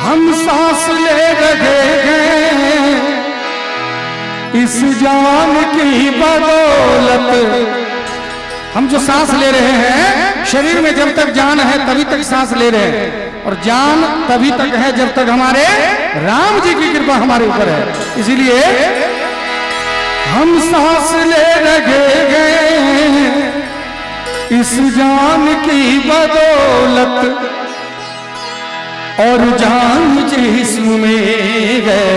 हम सांस ले रहे हैं इस जान की बदौलत। हम जो सांस ले रहे हैं, शरीर में जब तक जान है तभी तक सांस ले रहे हैं, और जान तभी तक है जब तक हमारे राम जी की कृपा हमारे ऊपर है। इसीलिए हम सांस ले रहे हैं इस जान की बदौलत, और जान जिस्म में है,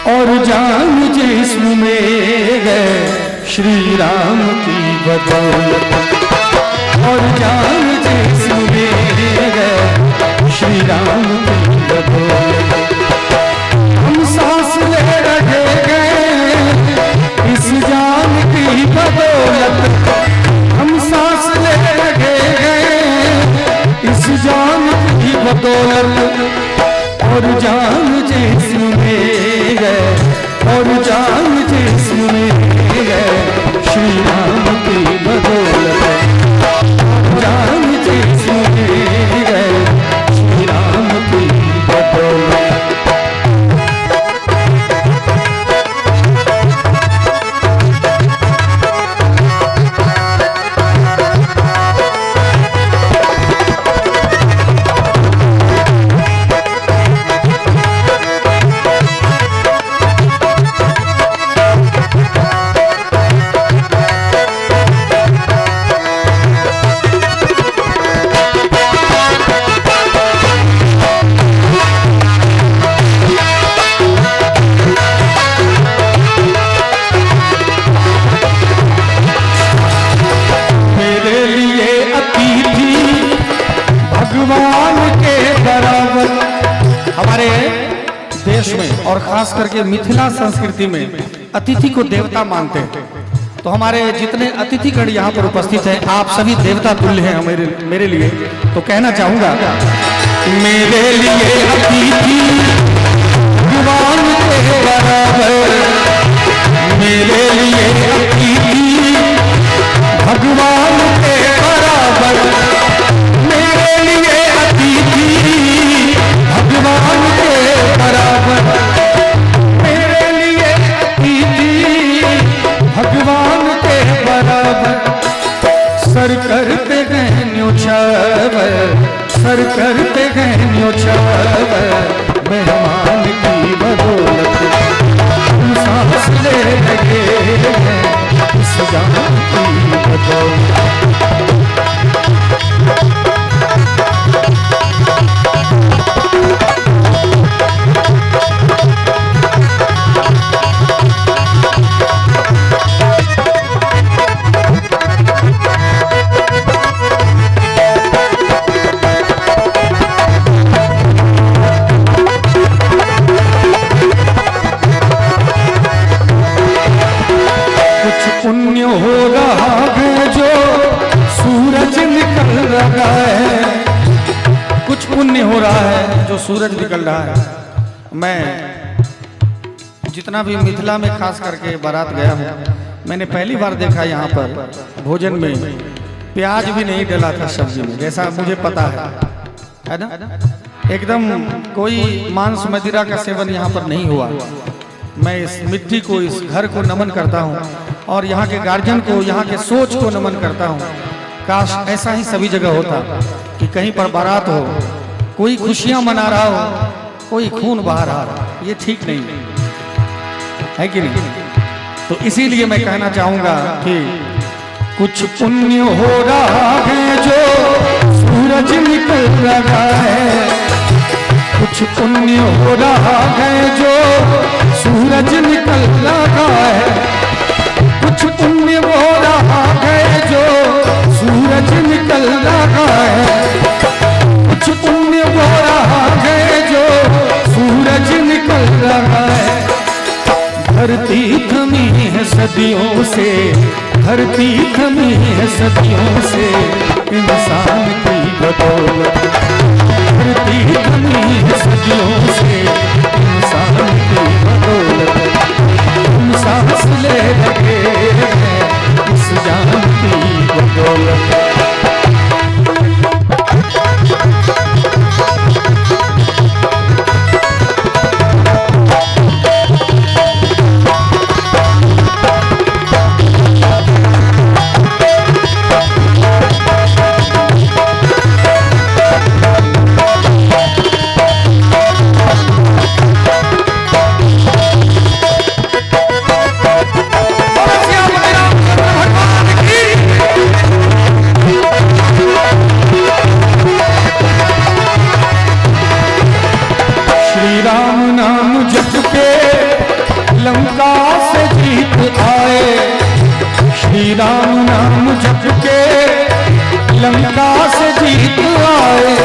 और जान जिस्म में है श्री राम की बदौलत, और जान जिस्म में है श्री राम की बदौलत। हम सांस ले रहे हैं इस जान की बदौलत, हम सांस ले रहे हैं इस जान की बदौलत, और जान जिस्म में है, और जान जिस्म में है श्री राम की बदौलत, जान जिस्म में है श्री राम की बदौलत। और खास करके मिथिला संस्कृति में अतिथि को देवता मानते हैं। तो हमारे जितने अतिथिगण यहाँ पर उपस्थित हैं, आप सभी देवता तुल्य हैं मेरे लिए। तो कहना चाहूंगा, मेरे लिए अतिथि भगवान के बराबर, मेरे लिए अतिथि भगवान के बराबर, मेरे लिए अतिथि भगवान के बराबर, मेरे लिए अतिथि भगवान के बराबर। सर करते हैं न्योछावर, सर करते हैं न्योछावर, मेहमान की बदौलत हम सांस ले लगे हैं इस जान की बदौलत। पुण्य हो रहा है जो सूरज निकल रहा है, कुछ पुण्य हो रहा है जो सूरज निकल रहा है। मैं जितना भी मिथिला में खास करके बारात गया हूँ, मैंने पहली बार देखा यहाँ पर भोजन में प्याज भी नहीं डला था सब्जी में, जैसा मुझे पता है ना। एकदम कोई मांस मदिरा का सेवन यहाँ पर नहीं हुआ। मैं इस मिट्टी को, इस घर को नमन करता हूँ, और यहाँ के गार्जियन को, यहाँ के सोच को नमन करता हूँ। काश ऐसा ही सभी जगह होता कि कहीं पर बारात हो, कोई खुशियाँ मना रहा हो, कोई खून बहा रहा हो। ये ठीक नहीं है कि नहीं? तो इसीलिए मैं कहना चाहूँगा कि कुछ पुण्य हो रहा है जो सूरज निकल रहा है, कुछ पुण्य हो रहा है जो सूरज निकल रहा है, कुछ पुण्य हो रहा है जो सूरज निकल रहा है, कुछ पुण्य हो रहा है जो सूरज निकल रहा है। धरती थमी है सदियों से, धरती थमी है सदियों से इंसान की बदौलत, धरती थमी है सदियों से इंसान की बदौलत। हम सांस ले लगे हैं इस जान की बदौलत। जब के लंका से जीत आए,